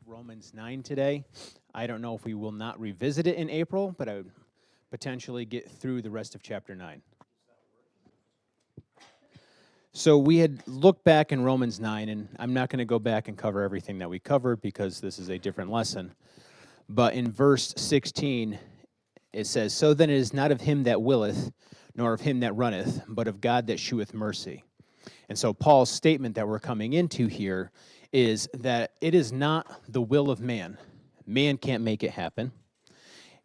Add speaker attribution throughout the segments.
Speaker 1: Romans 9 today. I don't know if we will not revisit it in April, but I would potentially get through the rest of chapter 9. So we had looked back in Romans 9, and I'm not going to go back and cover everything that we covered because this is a different lesson. But in verse 16, it says, "So then it is not of him that willeth, nor of him that runneth, but of God that sheweth mercy." And so Paul's statement that we're coming into here is that it is not the will of man. Man can't make it happen.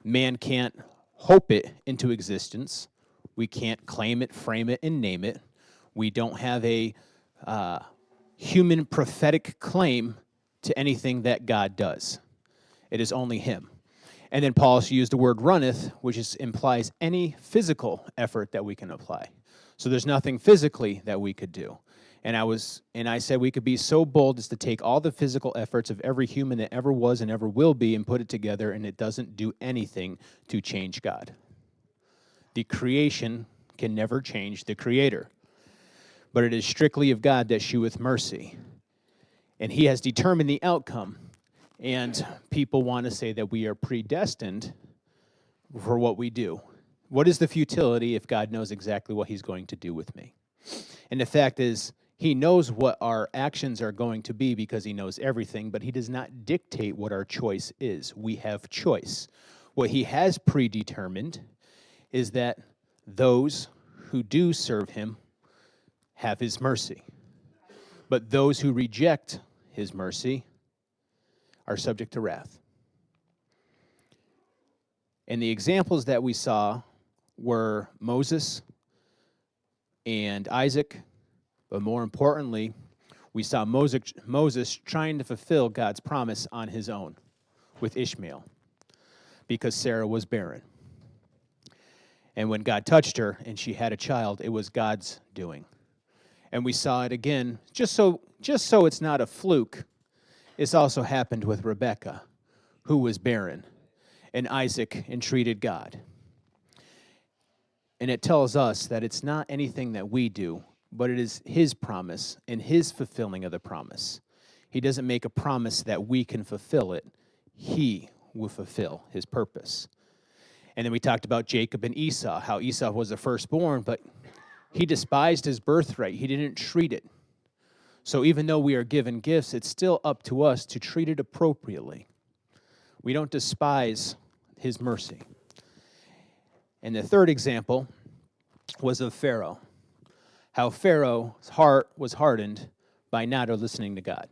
Speaker 1: Man can't hope it into existence. We can't claim it, frame it, and name it. We don't have a human prophetic claim to anything that God does. It is only him. And then Paul used the word runneth, which implies any physical effort that we can apply. So there's nothing physically that we could do. And I said we could be so bold as to take all the physical efforts of every human that ever was and ever will be and put it together, and it doesn't do anything to change God. The creation can never change the Creator. But it is strictly of God that sheweth mercy. And he has determined the outcome. And people want to say that we are predestined for what we do. What is the futility if God knows exactly what he's going to do with me? And the fact is, he knows what our actions are going to be because he knows everything, but he does not dictate what our choice is. We have choice. What he has predetermined is that those who do serve him have his mercy. But those who reject his mercy are subject to wrath. And the examples that we saw were Moses and Isaac, but more importantly, we saw Moses trying to fulfill God's promise on his own with Ishmael because Sarah was barren. And when God touched her and she had a child, it was God's doing. And we saw it again, just so it's not a fluke, it's also happened with Rebekah, who was barren, and Isaac entreated God. And it tells us that it's not anything that we do, but it is his promise and his fulfilling of the promise. He doesn't make a promise that we can fulfill it. He will fulfill his purpose. And then we talked about Jacob and Esau, how Esau was the firstborn, but he despised his birthright. He didn't treat it. So even though we are given gifts, it's still up to us to treat it appropriately. We don't despise his mercy. And the third example was of Pharaoh, how Pharaoh's heart was hardened by not listening to God.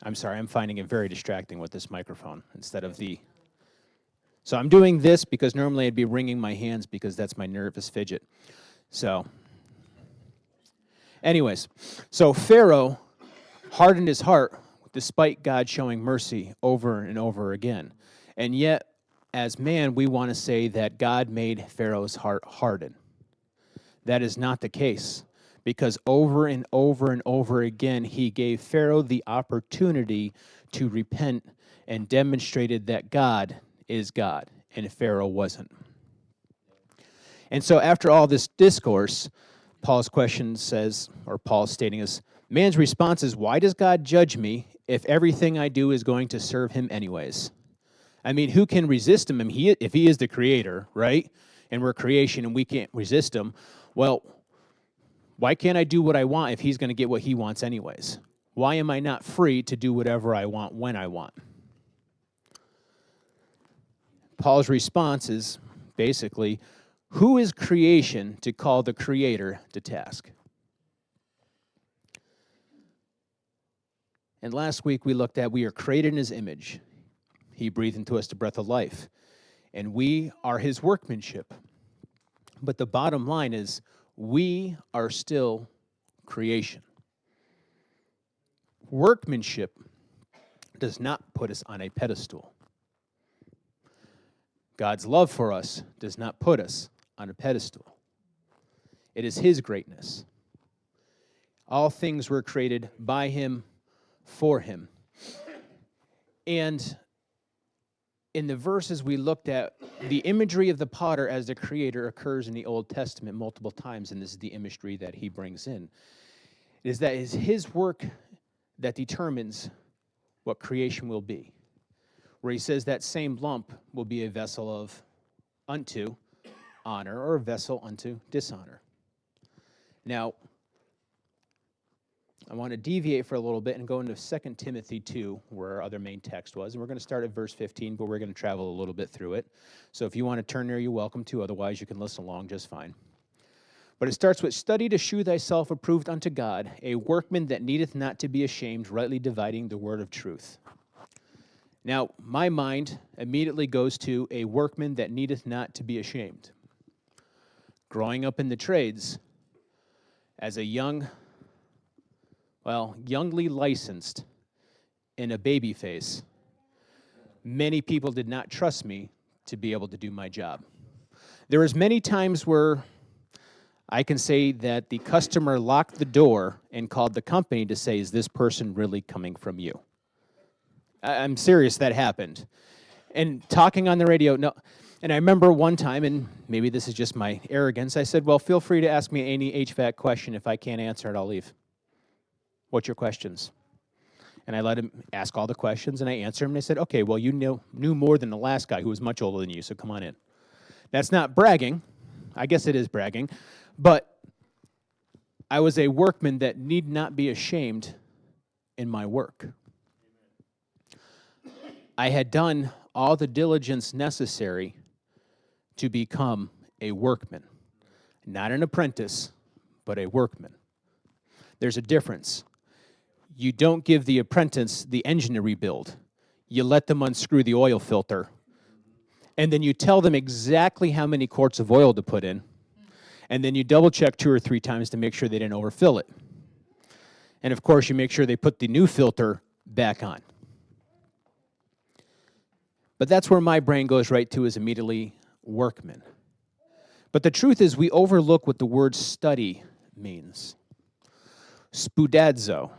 Speaker 1: I'm sorry, I'm finding it very distracting with this microphone instead of the... So I'm doing this because normally I'd be wringing my hands because that's my nervous fidget. So, anyways, so Pharaoh hardened his heart despite God showing mercy over and over again. And yet, as man, we want to say that God made Pharaoh's heart harden. That is not the case, because over and over and over again, he gave Pharaoh the opportunity to repent and demonstrated that God is God, and Pharaoh wasn't. And so after all this discourse, Paul's question says, or Paul's stating is, man's response is, why does God judge me if everything I do is going to serve him anyways? I mean, who can resist him if he is the creator, right? And we're creation and we can't resist him. Well, why can't I do what I want if he's going to get what he wants anyways? Why am I not free to do whatever I want when I want? Paul's response is basically, who is creation to call the Creator to task? And last week we looked at we are created in his image. He breathed into us the breath of life. And we are his workmanship. But the bottom line is we are still creation. Workmanship does not put us on a pedestal. God's love for us does not put us on a pedestal. It is his greatness. All things were created by him, for him. And in the verses we looked at, the imagery of the potter as the creator occurs in the Old Testament multiple times, and this is the imagery that he brings in, is that it's his work that determines what creation will be, where he says that same lump will be a vessel of unto honor or a vessel unto dishonor. Now, I want to deviate for a little bit and go into 2 Timothy 2, where our other main text was. And we're going to start at verse 15, but we're going to travel a little bit through it. So if you want to turn there, you're welcome to. Otherwise, you can listen along just fine. But it starts with, study to shew thyself approved unto God, a workman that needeth not to be ashamed, rightly dividing the word of truth. Now, my mind immediately goes to a workman that needeth not to be ashamed. Growing up in the trades, as a youngly licensed in a baby face, many people did not trust me to be able to do my job. There was many times where I can say that the customer locked the door and called the company to say, is this person really coming from you? I'm serious, that happened. And talking on the radio, no. And I remember one time, and maybe this is just my arrogance, I said, well, feel free to ask me any HVAC question. If I can't answer it, I'll leave. What's your questions? And I let him ask all the questions, and I answered him, and I said, okay, well, you knew more than the last guy who was much older than you, so come on in. That's not bragging. I guess it is bragging. But I was a workman that need not be ashamed in my work. I had done all the diligence necessary to become a workman. Not an apprentice, but a workman. There's a difference. You don't give the apprentice the engine to rebuild. You let them unscrew the oil filter, and then you tell them exactly how many quarts of oil to put in, and then you double check 2 or 3 times to make sure they didn't overfill it. And of course, you make sure they put the new filter back on. But that's where my brain goes right to, is immediately workman. But the truth is, we overlook what the word study means. Spoudazo,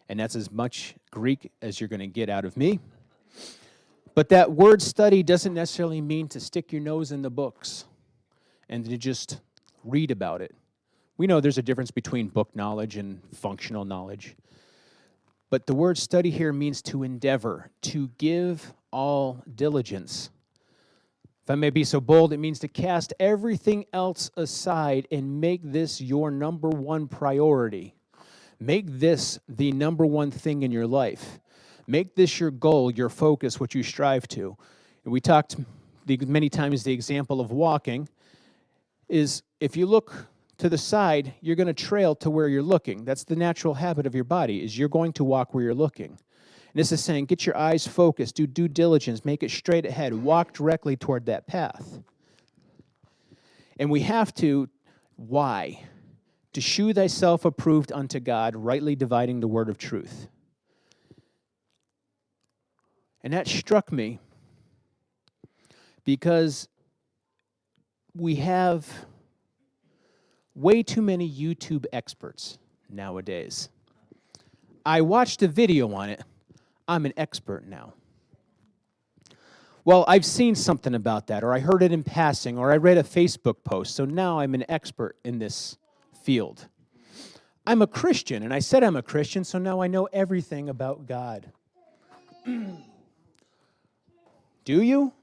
Speaker 1: and that's as much Greek as you're going to get out of me. But that word study doesn't necessarily mean to stick your nose in the books and to just read about it. We know there's a difference between book knowledge and functional knowledge. But the word study here means to endeavor, to give all diligence. If I may be so bold, it means to cast everything else aside and make this your number one priority. Make this the number one thing in your life. Make this your goal, your focus, what you strive to. And we talked many times, the example of walking is, if you look to the side, you're going to trail to where you're looking. That's the natural habit of your body, is you're going to walk where you're looking. And this is saying, get your eyes focused, do due diligence, make it straight ahead, walk directly toward that path. And we have to, why? To shew thyself approved unto God, rightly dividing the word of truth. And that struck me because we have way too many YouTube experts nowadays. I watched a video on it. I'm an expert now. Well, I've seen something about that, or I heard it in passing, or I read a Facebook post, so now I'm an expert in this field. I'm a Christian, and I said I'm a Christian, so now I know everything about God. Do you?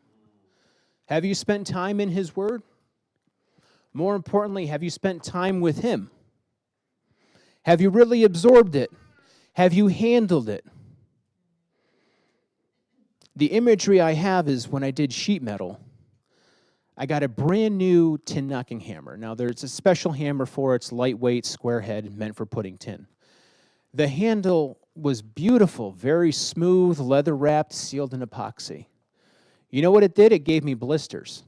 Speaker 1: Have you spent time in His Word? More importantly, have you spent time with Him? Have you really absorbed it? Have you handled it? The imagery I have is when I did sheet metal, I got a brand new tin knocking hammer. Now, there's a special hammer for it. It's lightweight, square head, meant for putting tin. The handle was beautiful, very smooth, leather wrapped, sealed in epoxy. You know what it did? It gave me blisters.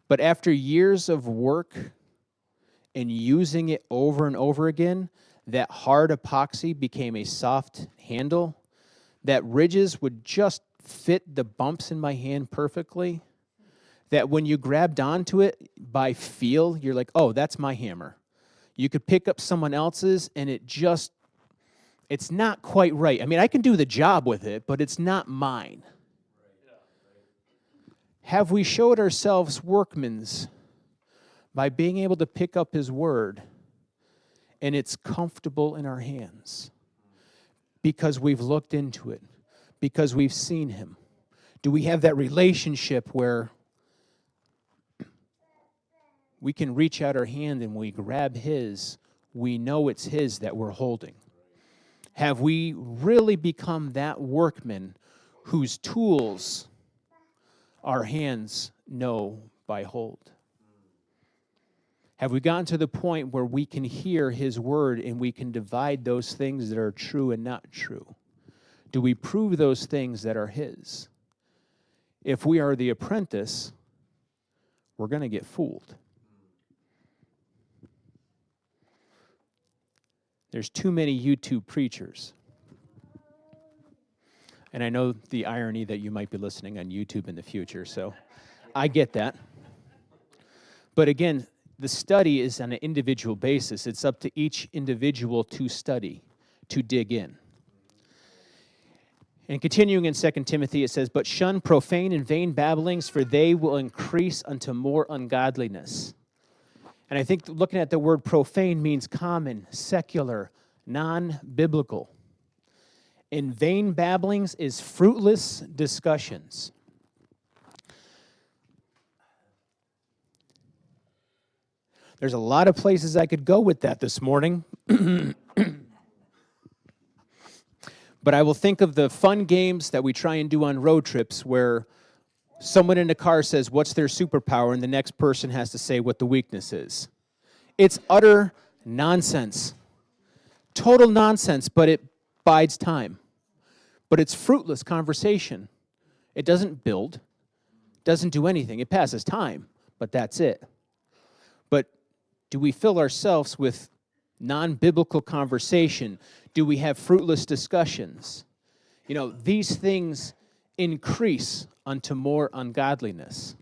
Speaker 1: But after years of work and using it over and over again, that hard epoxy became a soft handle. That ridges would just fit the bumps in my hand perfectly. That when you grabbed onto it by feel, you're like, oh, that's my hammer. You could pick up someone else's and it's not quite right. I mean, I can do the job with it, but it's not mine. Have we showed ourselves workmen's by being able to pick up His Word and it's comfortable in our hands? because we've looked into it, because we've seen him? Do we have that relationship where we can reach out our hand and we grab his, we know it's his that we're holding? Have we really become that workman whose tools our hands know by hold? Have we gotten to the point where we can hear his word and we can divide those things that are true and not true? Do we prove those things that are his? If we are the apprentice, we're going to get fooled. There's too many YouTube preachers. And I know the irony that you might be listening on YouTube in the future, so I get that. But again, the study is on an individual basis. It's up to each individual to study, to dig in. And continuing in 2 Timothy, it says, "But shun profane and vain babblings, for they will increase unto more ungodliness." And I think looking at the word profane means common, secular, non-biblical. And vain babblings is fruitless discussions. There's a lot of places I could go with that this morning. But I will think of the fun games that we try and do on road trips where someone in the car says, what's their superpower? And the next person has to say what the weakness is. It's utter nonsense. Total nonsense, but it bides time. But it's fruitless conversation. It doesn't build, doesn't do anything. It passes time, but that's it. But do we fill ourselves with non-biblical conversation? Do we have fruitless discussions? You know, these things increase unto more ungodliness.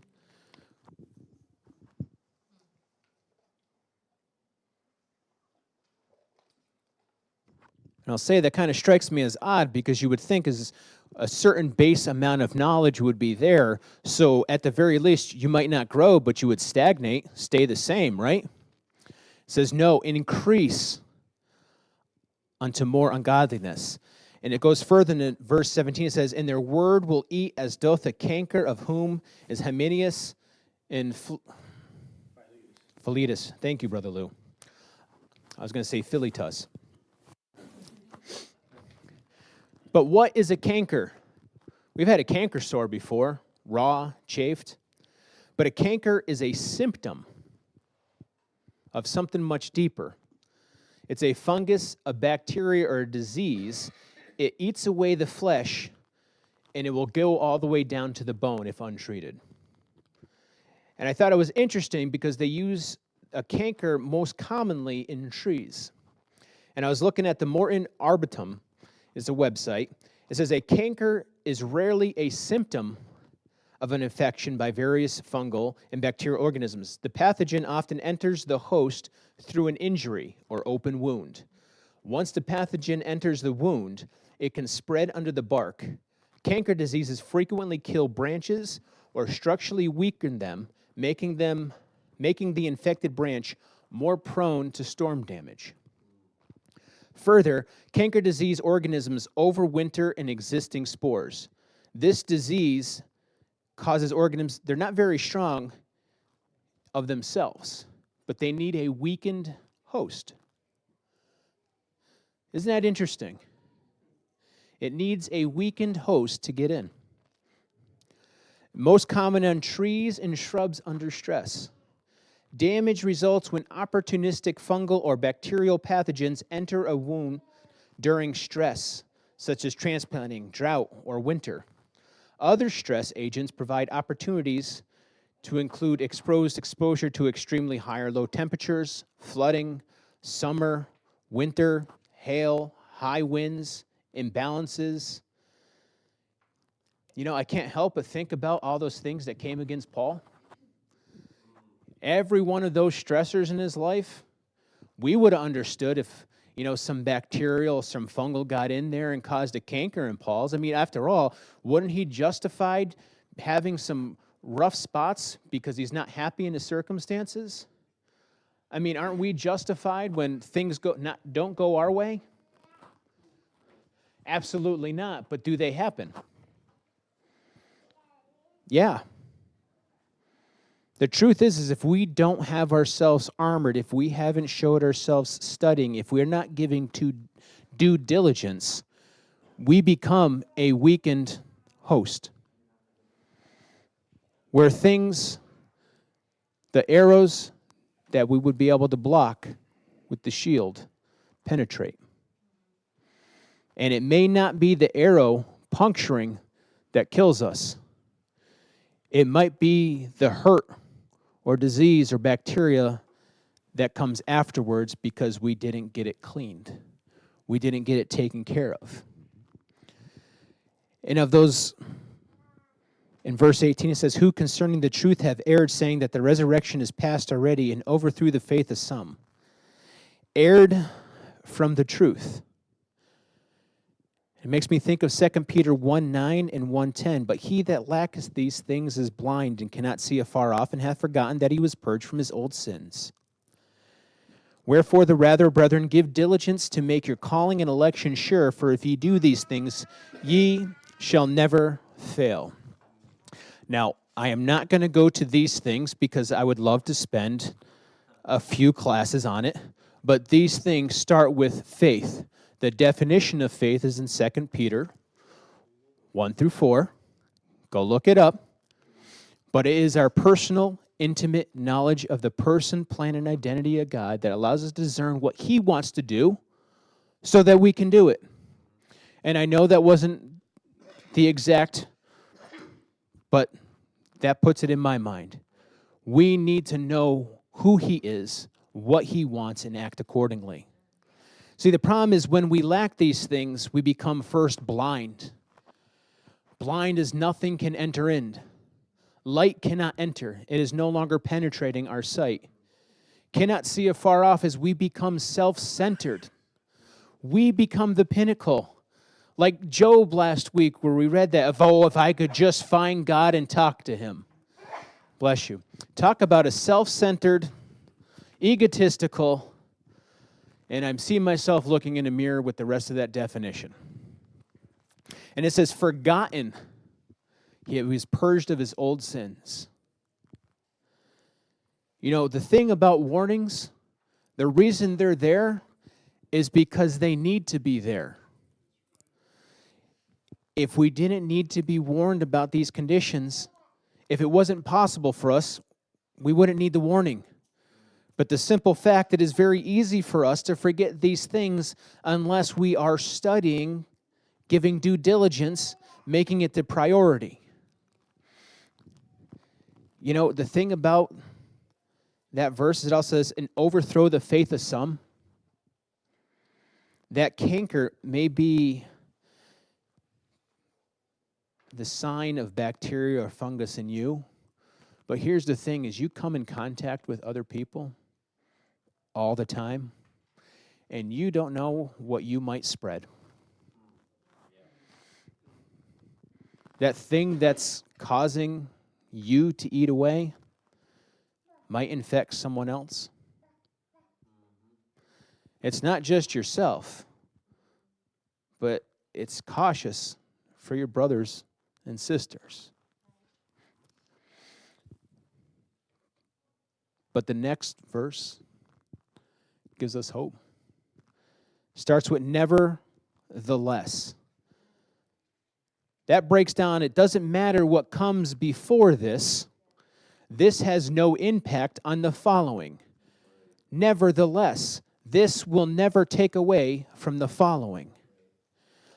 Speaker 1: And I'll say that kind of strikes me as odd because you would think as a certain base amount of knowledge would be there, so at the very least you might not grow, but you would stagnate, stay the same, right? It says, no, increase unto more ungodliness. And it goes further in verse 17, it says, and their word will eat as doth a canker, of whom is Hymenaeus and Philetus. Thank you, Brother Lou. I was going to say Philetus. But what is a canker? We've had a canker sore before, raw, chafed. But a canker is a symptom of something much deeper. It's a fungus, a bacteria, or a disease. It eats away the flesh, and it will go all the way down to the bone if untreated. And I thought it was interesting because they use a canker most commonly in trees. And I was looking at the Morton Arboretum, is a website. It says a canker is rarely a symptom of an infection by various fungal and bacterial organisms. The pathogen often enters the host through an injury or open wound. Once the pathogen enters the wound, it can spread under the bark. Canker diseases frequently kill branches or structurally weaken them, making the infected branch more prone to storm damage. Further, canker disease organisms overwinter in existing spores. This disease causes organisms, they're not very strong of themselves, but they need a weakened host. Isn't that interesting? It needs a weakened host to get in. Most common on trees and shrubs under stress. Damage results when opportunistic fungal or bacterial pathogens enter a wound during stress, such as transplanting, drought, or winter. Other stress agents provide opportunities to include exposure to extremely high or low temperatures, flooding, summer, winter, hail, high winds, imbalances. You know, I can't help but think about all those things that came against Paul. Every one of those stressors in his life, we would have understood if, you know, some bacterial, some fungal got in there and caused a canker in Paul's. I mean, after all, wouldn't he justified having some rough spots because he's not happy in his circumstances? I mean, aren't we justified when things don't go our way? Absolutely not. But do they happen? Yeah. The truth is if we don't have ourselves armored, if we haven't showed ourselves studying, if we're not giving to due diligence, we become a weakened host. Where things, the arrows that we would be able to block with the shield, penetrate. And it may not be the arrow puncturing that kills us. It might be the hurt or disease or bacteria that comes afterwards because we didn't get it cleaned. We didn't get it taken care of. And of those, in verse 18 it says, who concerning the truth have erred, saying that the resurrection is past already, and overthrew the faith of some. Erred from the truth. It makes me think of 2 Peter 1:9 and 1:10. But he that lacketh these things is blind, and cannot see afar off, and hath forgotten that he was purged from his old sins. Wherefore the rather, brethren, give diligence to make your calling and election sure, for if ye do these things, ye shall never fail. Now, I am not going to go to these things because I would love to spend a few classes on it, but these things start with faith. The definition of faith is in 2 Peter 1-4. Go look it up. But it is our personal, intimate knowledge of the person, plan, and identity of God that allows us to discern what he wants to do so that we can do it. And I know that wasn't the exact, but that puts it in my mind. We need to know who he is, what he wants, and act accordingly. See, the problem is when we lack these things, we become first blind. Blind as nothing can enter in. Light cannot enter. It is no longer penetrating our sight. Cannot see afar off as we become self-centered. We become the pinnacle. Like Job last week where we read that, if I could just find God and talk to him. Bless you. Talk about a self-centered, egotistical, and I'm seeing myself looking in a mirror with the rest of that definition. And it says, forgotten. He was purged of his old sins. You know, the thing about warnings, the reason they're there is because they need to be there. If we didn't need to be warned about these conditions, if it wasn't possible for us, we wouldn't need the warning. But the simple fact, it is very easy for us to forget these things unless we are studying, giving due diligence, making it the priority. You know, the thing about that verse, it also says, and overthrow the faith of some. That canker may be the sign of bacteria or fungus in you. But here's the thing, is you come in contact with other people all the time, and you don't know what you might spread. That thing that's causing you to eat away might infect someone else. It's not just yourself, but it's cautious for your brothers and sisters. But the next verse gives us hope. Starts with nevertheless. That breaks down, it doesn't matter what comes before this. This has no impact on the following. Nevertheless, this will never take away from the following.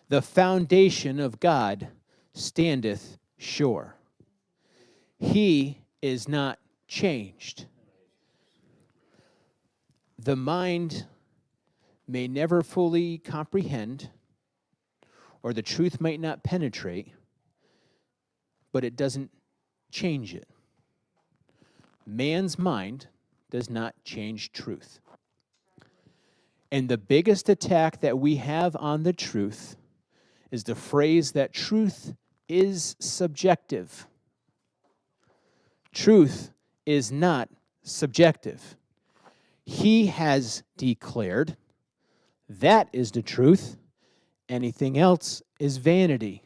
Speaker 1: The foundation of God standeth sure. He is not changed. The mind may never fully comprehend, or the truth might not penetrate, but it doesn't change it. Man's mind does not change truth. And the biggest attack that we have on the truth is the phrase that truth is subjective. Truth is not subjective. He has declared that is the truth, Anything else is vanity.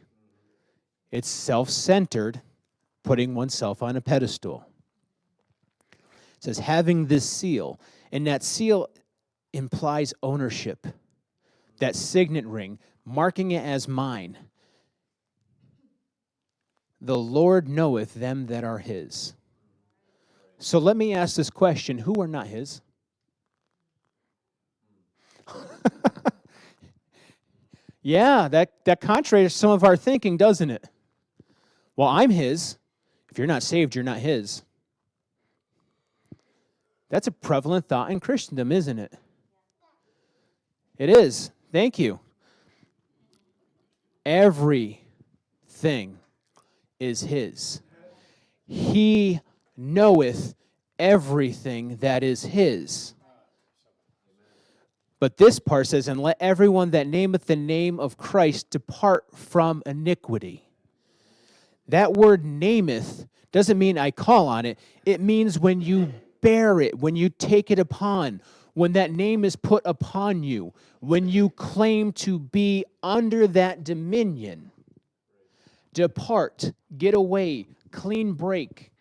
Speaker 1: It's self-centered, putting oneself on a pedestal. It says, having this seal, and that seal implies ownership. That signet ring, marking it as mine. The Lord knoweth them that are his. So let me ask this question, who are not his? Yeah, that contradicts some of our thinking, doesn't it? Well, I'm his. If you're not saved, you're not his. That's a prevalent thought in Christendom, isn't it? It is. Thank you. Everything is his. He knoweth everything that is his. But this part says, and let everyone that nameth the name of Christ depart from iniquity. That word nameth doesn't mean I call on it. It means when you bear it, when you take it upon, when that name is put upon you, when you claim to be under that dominion. Depart, get away, clean break.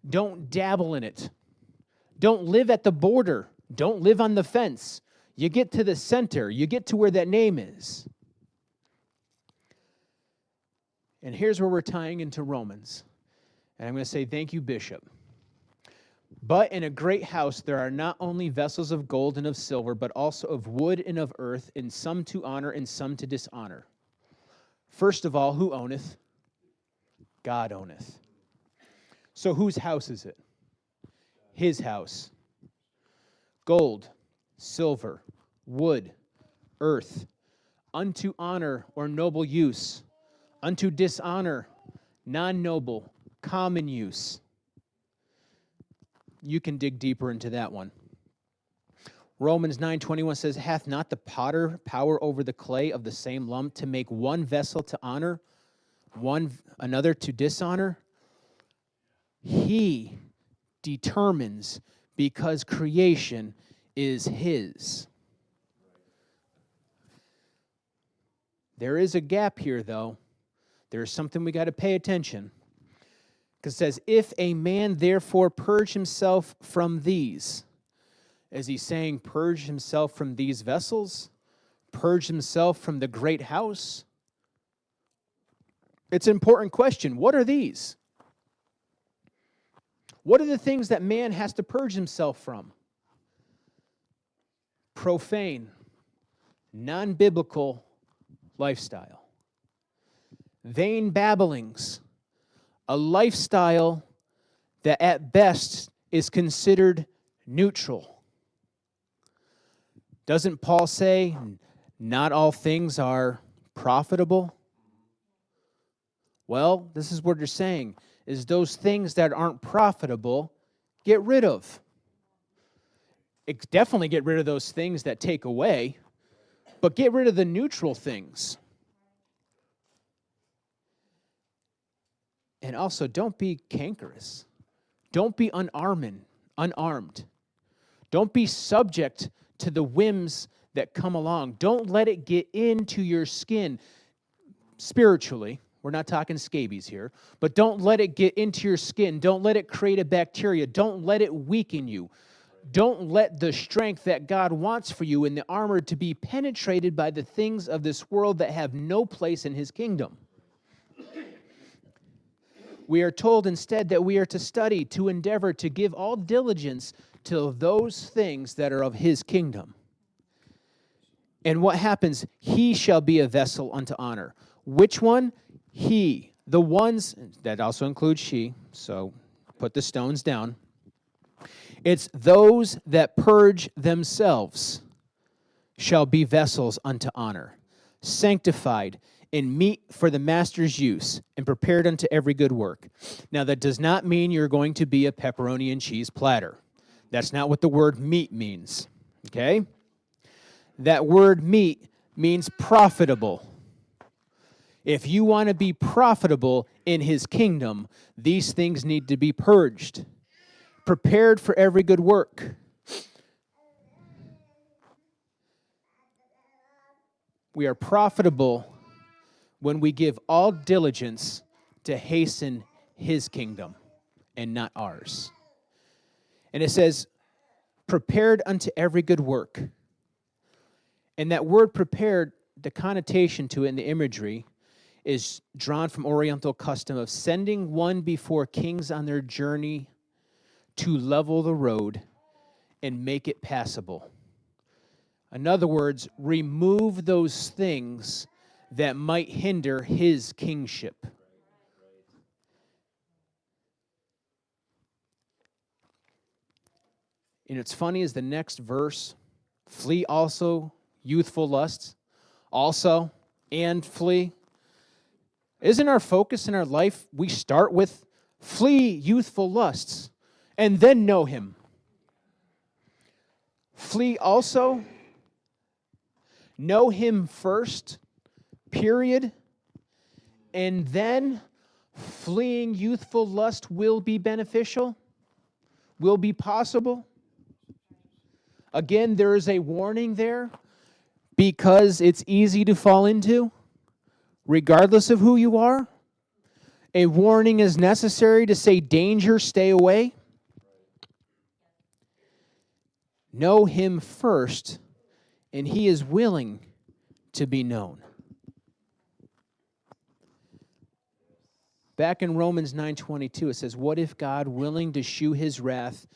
Speaker 1: Don't dabble in it. Don't live at the border. Don't live on the fence. You get to the center. You get to where that name is. And here's where we're tying into Romans. And I'm going to say, thank you, Bishop. But in a great house there are not only vessels of gold and of silver, but also of wood and of earth, and some to honor and some to dishonor. First of all, who owneth? God owneth. So whose house is it? His house. Gold, silver, wood, earth, unto honor or noble use, unto dishonor, non-noble, common use. You can dig deeper into that one. Romans 9:21 says, hath not the potter power over the clay of the same lump to make one vessel to honor, another to dishonor? He determines because creation is his. There is a gap here, though. There's something we got to pay attention. Because it says, if a man therefore purge himself from these. Is he saying purge himself from these vessels? Purge himself from the great house? It's an important question. What are these? What are the things that man has to purge himself from? Profane, non-biblical lifestyle. Vain babblings, a lifestyle that at best is considered neutral. Doesn't Paul say, not all things are profitable? Well, this is what you're saying, is those things that aren't profitable, get rid of. Definitely get rid of those things that take away, but get rid of the neutral things. And also, don't be cankerous. Don't be unarmed. Don't be subject to the whims that come along. Don't let it get into your skin spiritually. We're not talking scabies here. But don't let it get into your skin. Don't let it create a bacteria. Don't let it weaken you. Don't let the strength that God wants for you in the armor to be penetrated by the things of this world that have no place in his kingdom. We are told instead that we are to study, to endeavor, to give all diligence to those things that are of his kingdom. And what happens? He shall be a vessel unto honor. Which one? He. The ones, that also includes she, so put the stones down. It's those that purge themselves shall be vessels unto honor, sanctified, and meet for the master's use, and prepared unto every good work. Now, that does not mean you're going to be a pepperoni and cheese platter. That's not what the word meat means, okay? That word meat means profitable. If you want to be profitable in his kingdom, these things need to be purged, prepared for every good work. We are profitable when we give all diligence to hasten his kingdom and not ours. And it says, prepared unto every good work. And that word prepared, the connotation to it in the imagery is drawn from Oriental custom of sending one before kings on their journey to level the road and make it passable. In other words, remove those things that might hinder his kingship. And what's funny is the next verse, flee also youthful lusts, also and flee. Isn't our focus in our life, we start with flee youthful lusts and then know him. Flee also, know him first, period, and then fleeing youthful lust will be beneficial, will be possible. Again, there is a warning there because it's easy to fall into, regardless of who you are. A warning is necessary to say, danger, stay away. Know him first, and he is willing to be known. Back in Romans 9:22, it says, what if God, willing to shew his wrath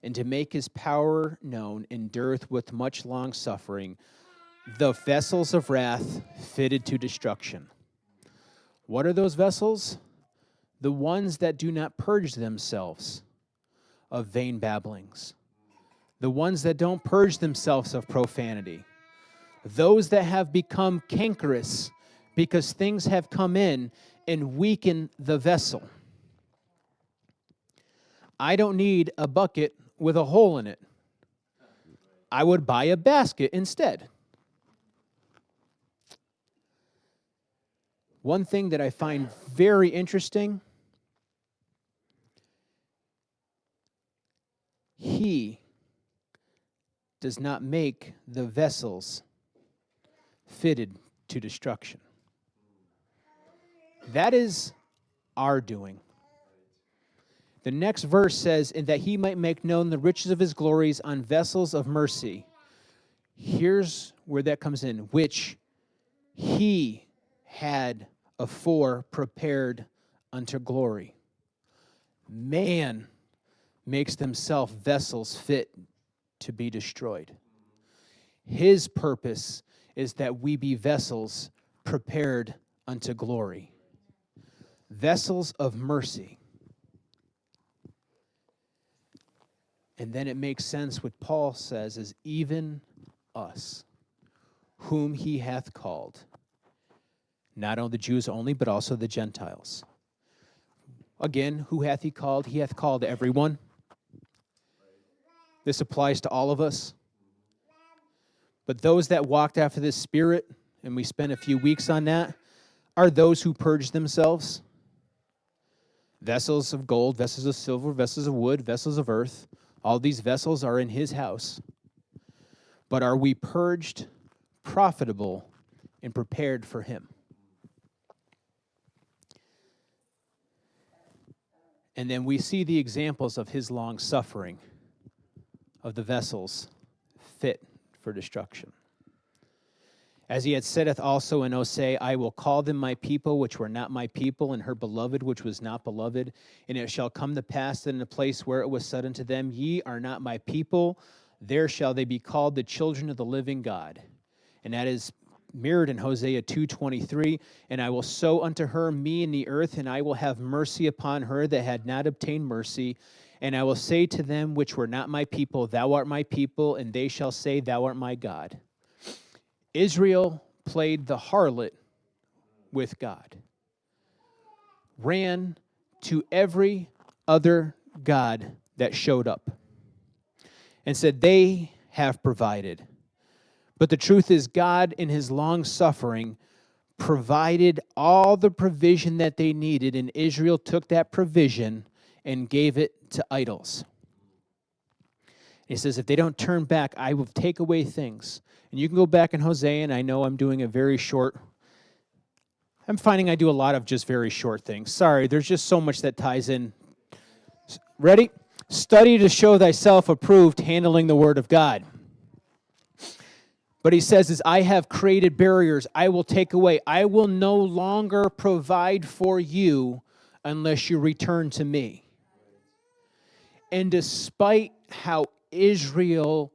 Speaker 1: and to make his power known, endureth with much long suffering the vessels of wrath fitted to destruction? What are those vessels? The ones that do not purge themselves of vain babblings. The ones that don't purge themselves of profanity. Those that have become cankerous because things have come in and weaken the vessel. I don't need a bucket with a hole in it. I would buy a basket instead. One thing that I find very interesting, he does not make the vessels fitted to destruction. That is our doing. The next verse says, and that he might make known the riches of his glories on vessels of mercy. Here's where that comes in, which he had afore prepared unto glory. Man makes himself vessels fit to be destroyed. His purpose is that we be vessels prepared unto glory. Vessels of mercy. And then it makes sense what Paul says is even us, whom he hath called, not only the Jews only, but also the Gentiles. Again, who hath he called? He hath called everyone. This applies to all of us. But those that walked after this Spirit, and we spent a few weeks on that, are those who purged themselves. Vessels of gold, vessels of silver, vessels of wood, vessels of earth. All these vessels are in his house. But are we purged, profitable, and prepared for him? And then we see the examples of his long suffering, of the vessels fit for destruction. As he had saith also in Osea, I will call them my people, which were not my people, and her beloved, which was not beloved. And it shall come to pass that in the place where it was said unto them, ye are not my people, there shall they be called the children of the living God. And that is mirrored in Hosea 2:23. And I will sow unto her me in the earth, and I will have mercy upon her that had not obtained mercy. And I will say to them which were not my people, thou art my people, and they shall say, thou art my God. Israel played the harlot with God, ran to every other god that showed up, and said, they have provided. But the truth is, God, in his long suffering, provided all the provision that they needed, and Israel took that provision and gave it to idols. He says, if they don't turn back, I will take away things. And you can go back in Hosea, and I know I'm doing a very short. I'm finding I do a lot of just very short things. Sorry, there's just so much that ties in. Ready? Study to show thyself approved, handling the word of God. But he says, is I have created barriers. I will take away. I will no longer provide for you unless you return to me. And despite how Israel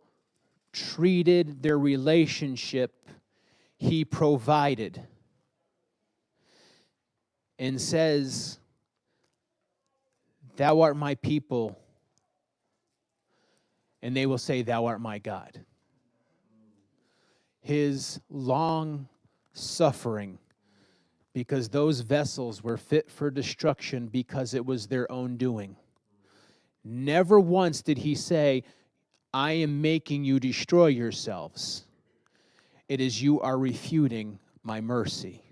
Speaker 1: treated their relationship, he provided. And says, thou art my people. And they will say, thou art my God. His long suffering, because those vessels were fit for destruction because it was their own doing. Never once did he say, I am making you destroy yourselves. It is you are refuting my mercy.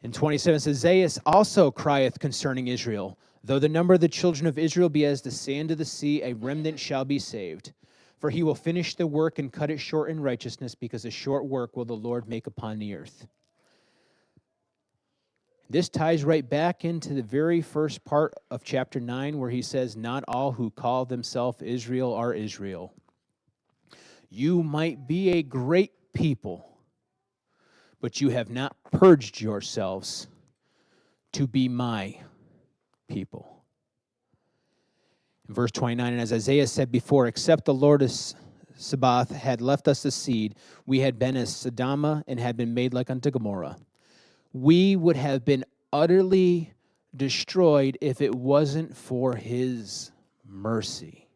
Speaker 1: In 27 it says, Zaius also crieth concerning Israel, though the number of the children of Israel be as the sand of the sea, a remnant shall be saved. For he will finish the work and cut it short in righteousness, because a short work will the Lord make upon the earth. This ties right back into the very first part of chapter 9, where he says, not all who call themselves Israel are Israel. You might be a great people, but you have not purged yourselves to be my people. In verse 29, and as Isaiah said before, except the Lord of Sabaoth had left us a seed, we had been as Sodom and had been made like unto Gomorrah. We would have been utterly destroyed if it wasn't for his mercy.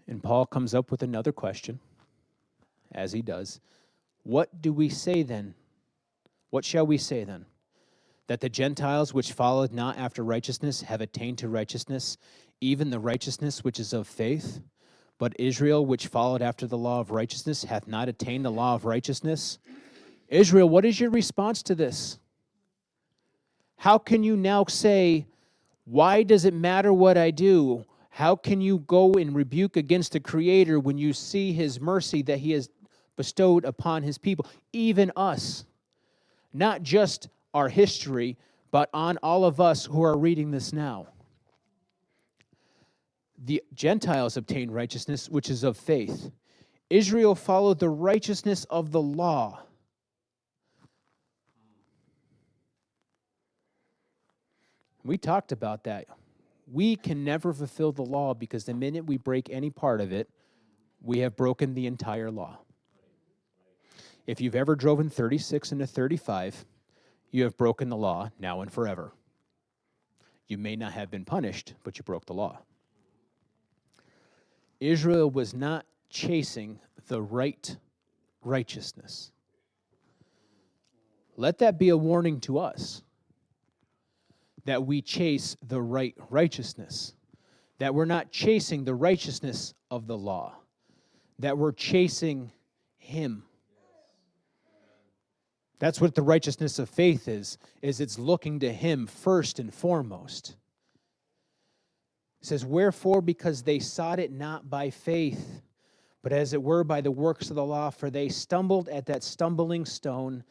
Speaker 1: And Paul comes up with another question, as he does. What do we say then? What shall we say then? That the Gentiles which followed not after righteousness have attained to righteousness, even the righteousness which is of faith? But Israel which followed after the law of righteousness hath not attained the law of righteousness? Israel, what is your response to this? How can you now say, why does it matter what I do? How can you go and rebuke against the Creator when you see his mercy that he has bestowed upon his people, even us? Not just our history, but on all of us who are reading this now. The Gentiles obtained righteousness, which is of faith. Israel followed the righteousness of the law. We talked about that. We can never fulfill the law because the minute we break any part of it, we have broken the entire law. If you've ever driven 36 into 35, you have broken the law now and forever. You may not have been punished, but you broke the law. Israel was not chasing the right righteousness. Let that be a warning to us, that we chase the right righteousness, that we're not chasing the righteousness of the law, that we're chasing him. That's what the righteousness of faith is it's looking to him first and foremost. It says, wherefore, because they sought it not by faith, but as it were by the works of the law, for they stumbled at that stumbling stone,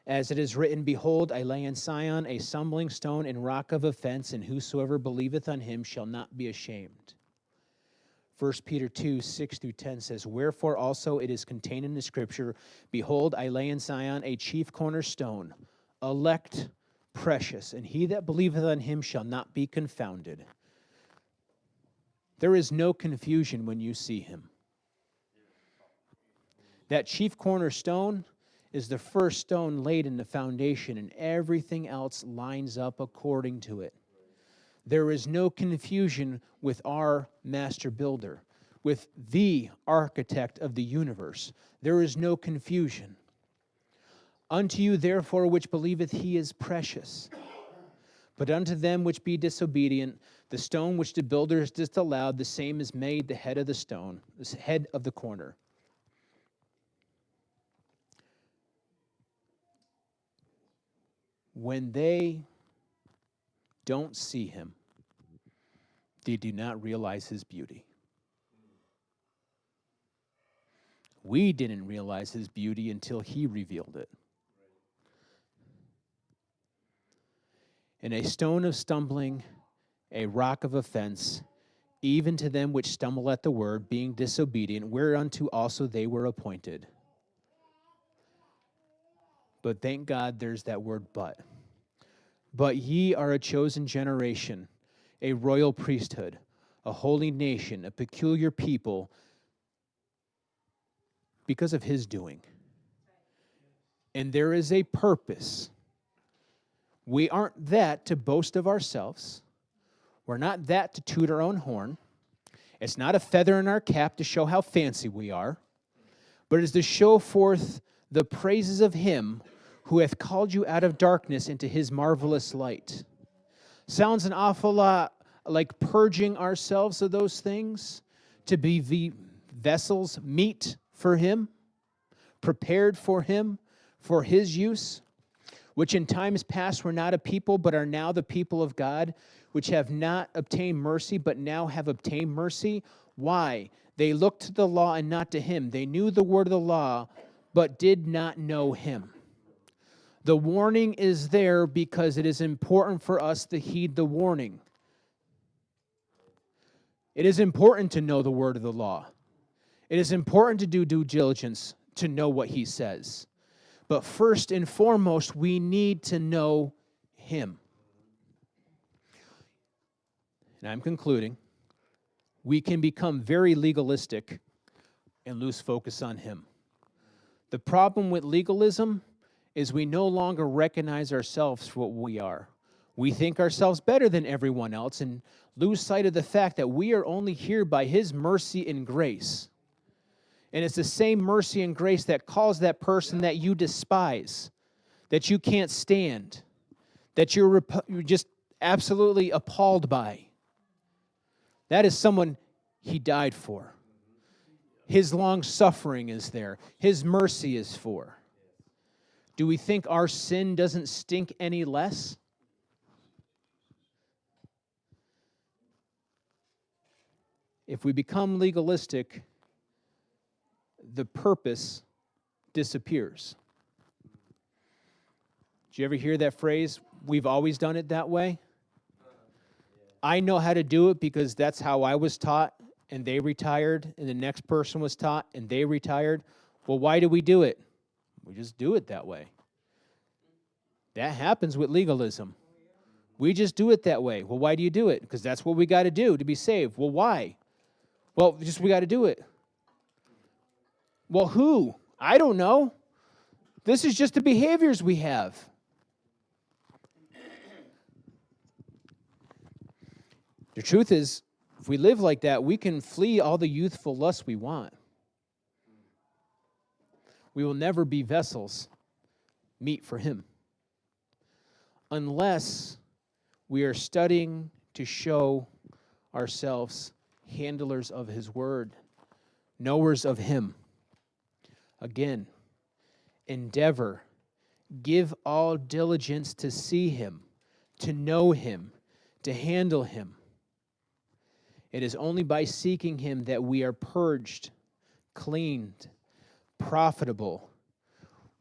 Speaker 1: as it is written, behold, I lay in Sion a stumbling stone and rock of offense, and whosoever believeth on him shall not be ashamed. 1 Peter 2, 6 through 10 says, wherefore also it is contained in the scripture, behold, I lay in Sion a chief cornerstone, elect, precious, and he that believeth on him shall not be confounded. There is no confusion when you see him. That chief cornerstone is the first stone laid in the foundation, and everything else lines up according to it. There is no confusion with our master builder, with the architect of the universe. There is no confusion. Unto you, therefore, which believeth, he is precious. But unto them which be disobedient, the stone which the builders disallowed, the same is made the head of the stone, the head of the corner. When they don't see him, they do not realize his beauty. We didn't realize his beauty until he revealed it. And a stone of stumbling, a rock of offense, even to them which stumble at the word, being disobedient, whereunto also they were appointed. But thank God there's that word but. But ye are a chosen generation, a royal priesthood, a holy nation, a peculiar people, because of his doing. And there is a purpose. We aren't that to boast of ourselves. We're not that to toot our own horn. It's not a feather in our cap to show how fancy we are, but it is to show forth the praises of him who hath called you out of darkness into his marvelous light. Sounds an awful lot like purging ourselves of those things, to be vessels, meet for him, prepared for him, for his use, which in times past were not a people, but are now the people of God, which have not obtained mercy, but now have obtained mercy. Why? They looked to the law and not to him. They knew the word of the law, but did not know him. The warning is there because it is important for us to heed the warning. It is important to know the word of the law. It is important to do due diligence to know what he says. But first and foremost, we need to know him. And I'm concluding. We can become very legalistic and lose focus on him. The problem with legalism is we no longer recognize ourselves for what we are. We think ourselves better than everyone else and lose sight of the fact that we are only here by his mercy and grace. And it's the same mercy and grace that calls that person that you despise, that you can't stand, that you're just absolutely appalled by. That is someone he died for. His long suffering is there. His mercy is for. Do we think our sin doesn't stink any less? If we become legalistic, the purpose disappears. Did you ever hear that phrase, we've always done it that way? I know how to do it because that's how I was taught, and they retired, and the next person was taught, and they retired. Well, why do we do it? We just do it that way. That happens with legalism. We just do it that way. Well, why do you do it? Because that's what we got to do to be saved. Well, why? Well, just we got to do it. Well, who? I don't know. This is just the behaviors we have. The truth is, if we live like that, we can flee all the youthful lusts we want. We will never be vessels, meet for him, unless we are studying to show ourselves handlers of his word, knowers of him. Again, endeavor, give all diligence to see him, to know him, to handle him. It is only by seeking him that we are purged, cleaned, profitable.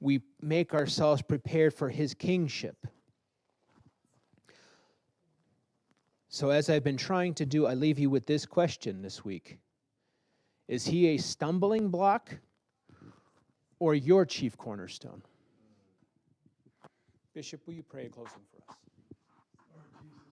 Speaker 1: We make ourselves prepared for his kingship. So as I've been trying to do, I leave you with this question this week. Is he a stumbling block or your chief cornerstone? Bishop, will you pray a closing for us?